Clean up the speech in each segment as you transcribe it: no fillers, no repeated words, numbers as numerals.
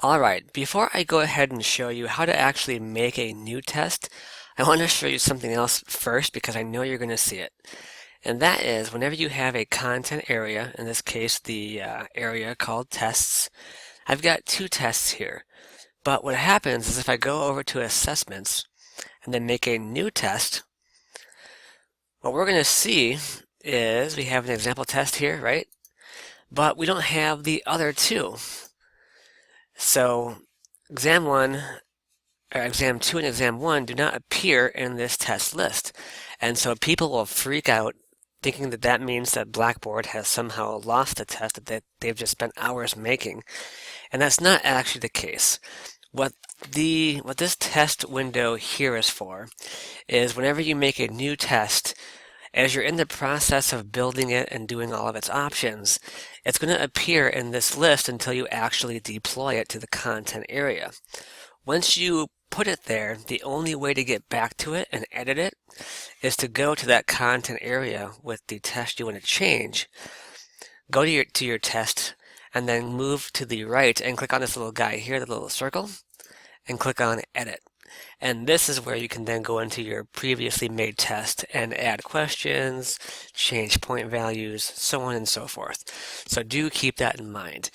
Alright, before I go ahead and show you how to actually make a new test, I want to show you something else first because I know you're going to see it. And that is whenever you have a content area, in this case the area called tests, I've got two tests here. But what happens is if I go over to assessments and then make a new test, what we're going to see is we have an example test here, right? But we don't have the other two. So exam 1, or exam 2 and exam 1 do not appear in this test list. And so people will freak out thinking that that means that Blackboard has somehow lost the test that they've just spent hours making. And that's not actually the case. What this test window here is for is whenever you make a new test, as you're in the process of building it and doing all of its options, it's going to appear in this list until you actually deploy it to the content area. Once you put it there, the only way to get back to it and edit it is to go to that content area with the test you want to change, go to your test, and then move to the right and click on this little guy here, the little circle, and click on Edit. And this is where you can then go into your previously made test and add questions, change point values, so on and so forth. So do keep that in mind.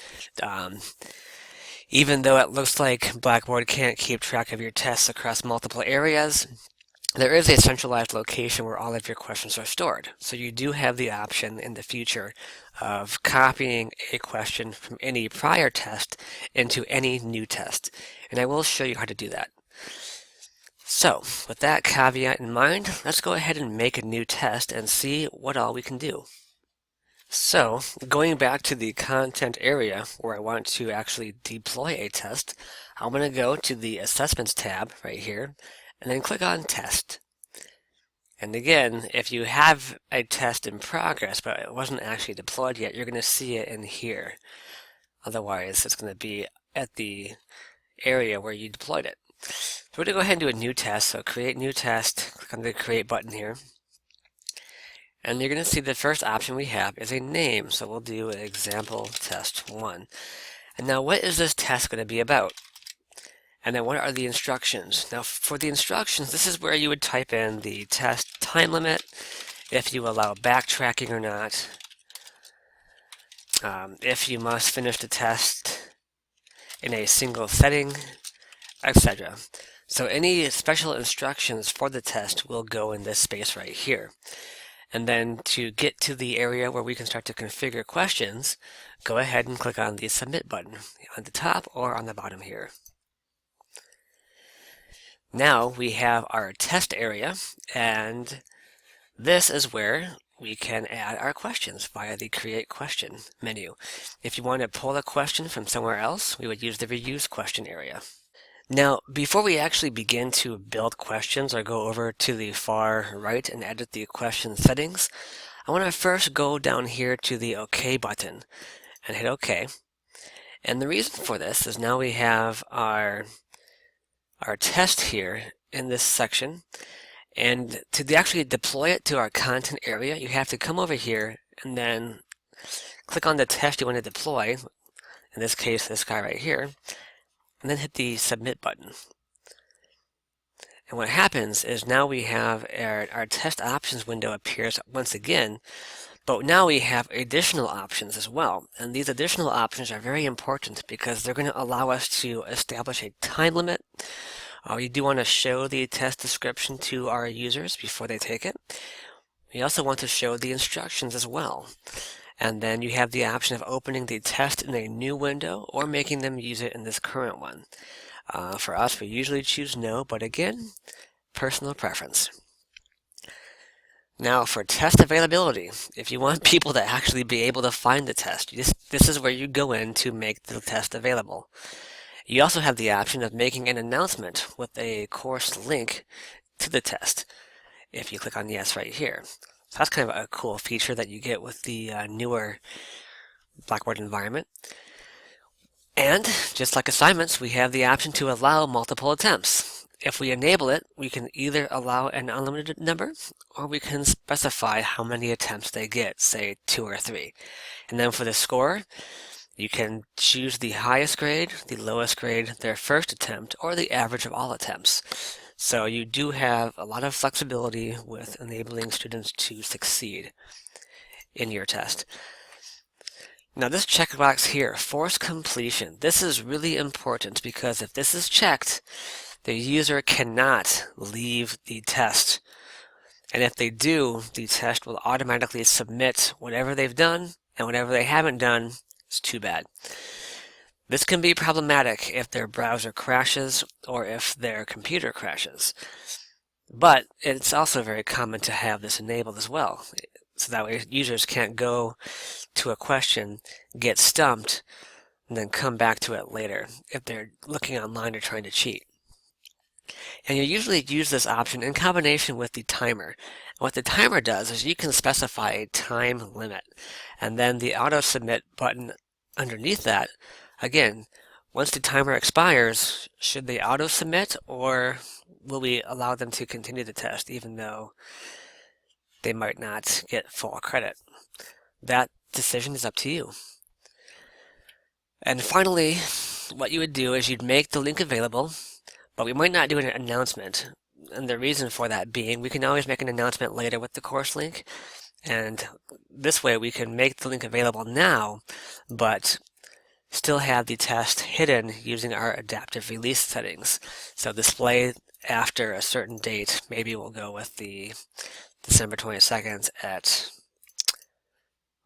Even though it looks like Blackboard can't keep track of your tests across multiple areas, there is a centralized location where all of your questions are stored. So you do have the option in the future of copying a question from any prior test into any new test. And I will show you how to do that. So, with that caveat in mind, let's go ahead and make a new test and see what all we can do. So, going back to the content area where I want to actually deploy a test, I'm going to go to the Assessments tab right here, and then click on Test. And again, if you have a test in progress, but it wasn't actually deployed yet, you're going to see it in here. Otherwise, it's going to be at the area where you deployed it. So we're going to go ahead and do a new test. So create new test, click on the create button here. And you're going to see the first option we have is a name. So we'll do example test 1. And now what is this test going to be about? And then what are the instructions? Now for the instructions, this is where you would type in the test time limit, if you allow backtracking or not, if you must finish the test in a single setting, etc. So any special instructions for the test will go in this space right here. And then to get to the area where we can start to configure questions, go ahead and click on the Submit button on the top or on the bottom here. Now we have our test area, and this is where we can add our questions via the Create Question menu. If you want to pull a question from somewhere else, we would use the Reuse Question area. Now, before we actually begin to build questions or go over to the far right and edit the question settings, I want to first go down here to the OK button and hit OK. And the reason for this is now we have our test here in this section. And to actually deploy it to our content area, you have to come over here and then click on the test you want to deploy, in this case, this guy right here, and then hit the Submit button. And what happens is now we have our test options window appears once again, but now we have additional options as well. And these additional options are very important because they're going to allow us to establish a time limit. We do want to show the test description to our users before they take it. We also want to show the instructions as well. And then you have the option of opening the test in a new window or making them use it in this current one. For us, we usually choose no, but again, personal preference. Now for test availability, if you want people to actually be able to find the test, this is where you go in to make the test available. You also have the option of making an announcement with a course link to the test if you click on yes right here. So that's kind of a cool feature that you get with the newer Blackboard environment. And just like assignments, we have the option to allow multiple attempts. If we enable it, we can either allow an unlimited number or we can specify how many attempts they get, say 2 or 3. And then for the score, You can choose the highest grade, the lowest grade, their first attempt, or the average of all attempts. So you do have a lot of flexibility with enabling students to succeed in your test. Now this checkbox here, force completion, this is really important because if this is checked, the user cannot leave the test. And if they do, the test will automatically submit whatever they've done, and whatever they haven't done is too bad. This can be problematic if their browser crashes or if their computer crashes. But it's also very common to have this enabled as well. So that way users can't go to a question, get stumped, and then come back to it later if they're looking online or trying to cheat. And you usually use this option in combination with the timer. What the timer does is you can specify a time limit, and then the auto submit button underneath that, again, once the timer expires, should they auto submit or will we allow them to continue the test even though they might not get full credit? That decision is up to you. And finally, what you would do is you'd make the link available, but we might not do an announcement. And the reason for that being, we can always make an announcement later with the course link. And this way we can make the link available now, but still have the test hidden using our adaptive release settings. So display after a certain date, maybe we'll go with the December 22nd at,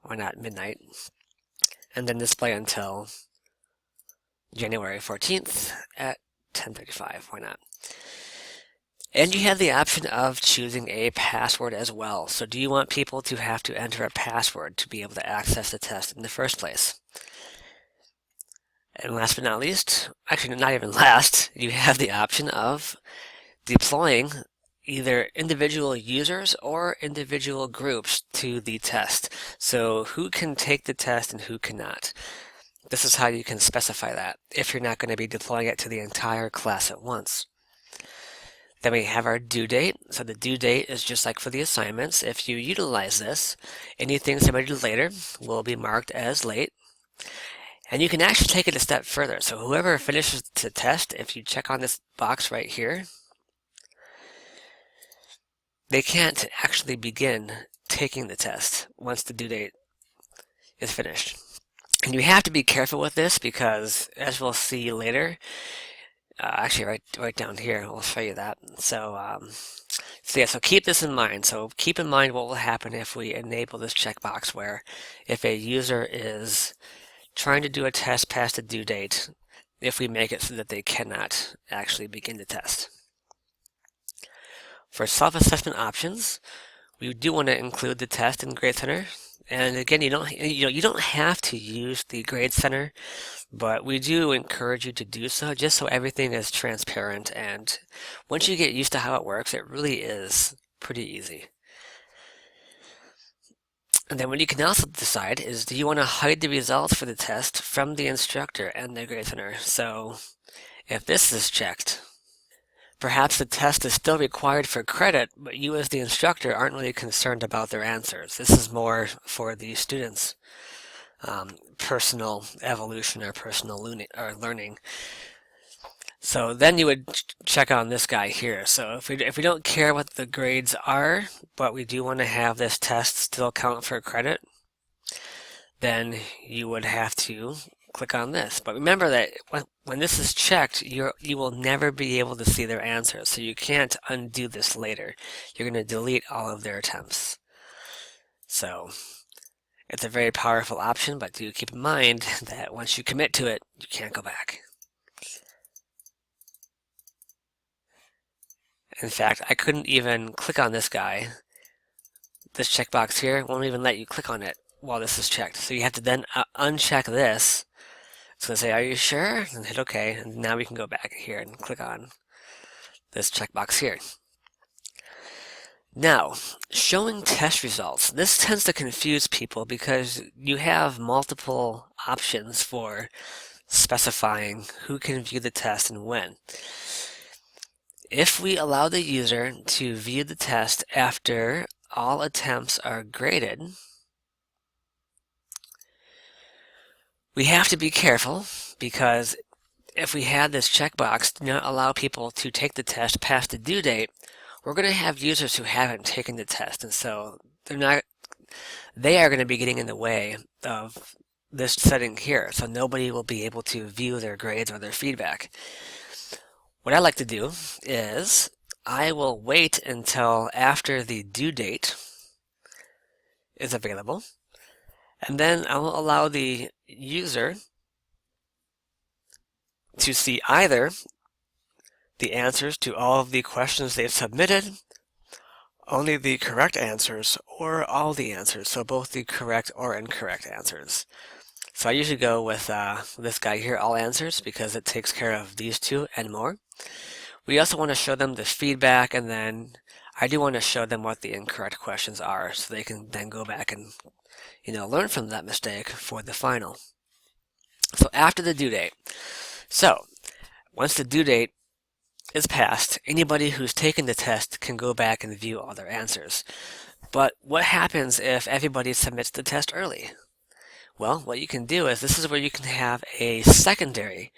why not, midnight. And then display until January 14th at 10:35, why not? And you have the option of choosing a password as well. So do you want people to have to enter a password to be able to access the test in the first place? And last but not least, actually not even last, you have the option of deploying either individual users or individual groups to the test. So who can take the test and who cannot. This is how you can specify that if you're not going to be deploying it to the entire class at once. Then we have our due date. So the due date is just like for the assignments. If you utilize this, anything submitted later will be marked as late. And you can actually take it a step further. So whoever finishes the test, if you check on this box right here, they can't actually begin taking the test once the due date is finished. And you have to be careful with this because, as we'll see later, actually right down here, I'll show you that. So keep this in mind. So keep in mind what will happen if we enable this checkbox where if a user is trying to do a test past the due date, if we make it so that they cannot actually begin the test. For self-assessment options, we do want to include the test in Grade Center. And again, you don't have to use the Grade Center, but we do encourage you to do so just so everything is transparent. And once you get used to how it works, it really is pretty easy. And then what you can also decide is, do you want to hide the results for the test from the instructor and the Grade Center? So if this is checked, perhaps the test is still required for credit, but you as the instructor aren't really concerned about their answers. This is more for the students' personal evolution or personal learning. So then you would check on this guy here. So if we don't care what the grades are, but we do want to have this test still count for credit, then you would have to click on this. But remember that when this is checked, you will never be able to see their answers. So you can't undo this later. You're going to delete all of their attempts. So it's a very powerful option, but do keep in mind that once you commit to it, you can't go back. In fact, I couldn't even click on this guy. This checkbox here won't even let you click on it while this is checked. So you have to then uncheck this. It's going to say, are you sure? And hit OK. And now we can go back here and click on this checkbox here. Now, showing test results. This tends to confuse people because you have multiple options for specifying who can view the test and when. If we allow the user to view the test after all attempts are graded, We have to be careful because if we had this checkbox, do not allow people to take the test past the due date, we're going to have users who haven't taken the test, and so they are going to be getting in the way of this setting here, so nobody will be able to view their grades or their feedback. What I like to do is I will wait until after the due date is available, and then I will allow the user to see either the answers to all of the questions they've submitted, only the correct answers, or all the answers, so both the correct or incorrect answers. So I usually go with this guy here, all answers, because it takes care of these two and more. We also want to show them the feedback, and then I do want to show them what the incorrect questions are, so they can then go back and learn from that mistake for the final. So after the due date. So once the due date is passed, anybody who's taken the test can go back and view all their answers. But what happens if everybody submits the test early? Well, what you can do is this is where you can have a secondary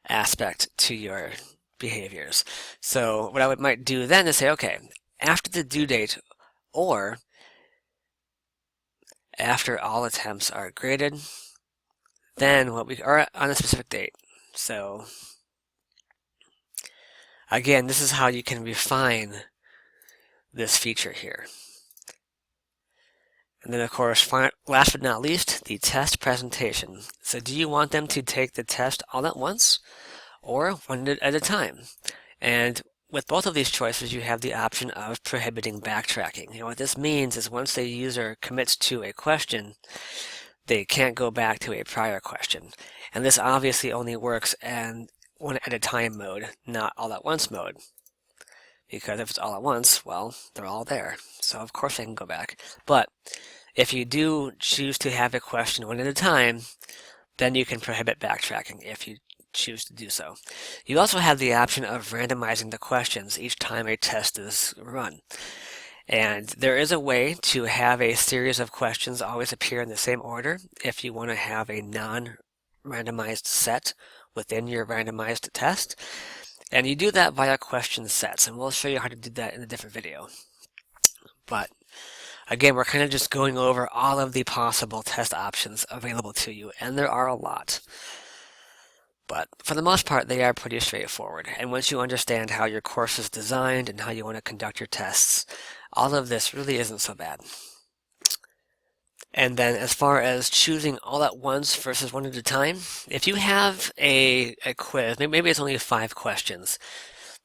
aspect to your behaviors. So what I might do then is say, okay, after the due date or after all attempts are graded, then what we are on a specific date. So again, this is how you can refine this feature here. And then, of course, last but not least, the test presentation. So do you want them to take the test all at once or one at a time? And with both of these choices, you have the option of prohibiting backtracking. What this means is once a user commits to a question, they can't go back to a prior question. And this obviously only works in one at a time mode, not all at once mode. Because if it's all at once, well, they're all there. So of course I can go back. But if you do choose to have a question one at a time, then you can prohibit backtracking if you choose to do so. You also have the option of randomizing the questions each time a test is run. And there is a way to have a series of questions always appear in the same order if you want to have a non-randomized set within your randomized test. And you do that via question sets, and we'll show you how to do that in a different video. But again, we're kind of just going over all of the possible test options available to you, and there are a lot. But for the most part, they are pretty straightforward. And once you understand how your course is designed and how you want to conduct your tests, all of this really isn't so bad. And then as far as choosing all at once versus one at a time, if you have a quiz, maybe it's only 5 questions,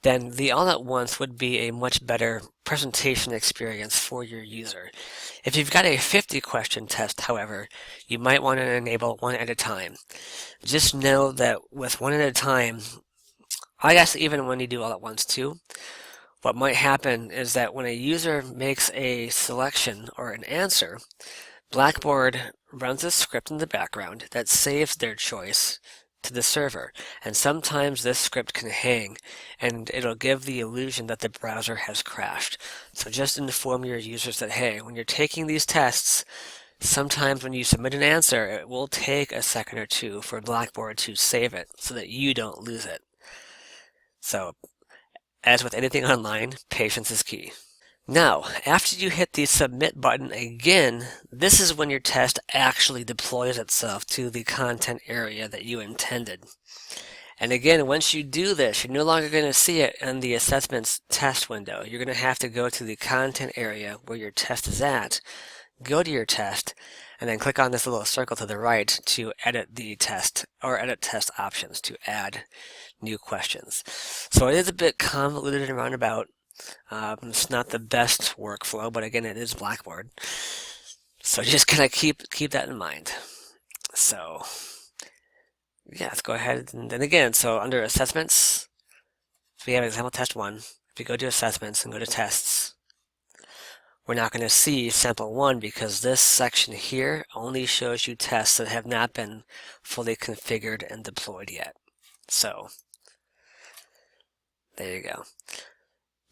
then the all at once would be a much better presentation experience for your user. If you've got a 50 question test, however, you might want to enable one at a time. Just know that with one at a time, I guess even when you do all at once too, what might happen is that when a user makes a selection or an answer, Blackboard runs a script in the background that saves their choice to the server, and sometimes this script can hang and it'll give the illusion that the browser has crashed. So just inform your users that, hey, when you're taking these tests, sometimes when you submit an answer, it will take a second or two for Blackboard to save it so that you don't lose it. So, as with anything online, patience is key. Now, after you hit the submit button again, this is when your test actually deploys itself to the content area that you intended. And again, once you do this, you're no longer going to see it in the assessments test window. You're going to have to go to the content area where your test is at, go to your test, and then click on this little circle to the right to edit the test or edit test options to add new questions. So it is a bit convoluted and roundabout. It's not the best workflow, but again, it is Blackboard. So just kind of keep that in mind. So yeah, let's go ahead and then again, so under assessments, so we have example test 1. If you go to assessments and go to tests, we're not going to see sample 1 because this section here only shows you tests that have not been fully configured and deployed yet. So there you go.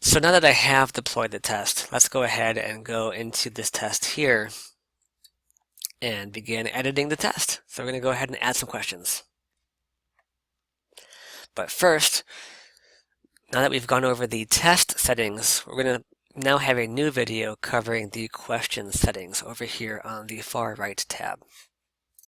So now that I have deployed the test, let's go ahead and go into this test here and begin editing the test. So we're going to go ahead and add some questions. But first, now that we've gone over the test settings, we're going to now have a new video covering the question settings over here on the far right tab.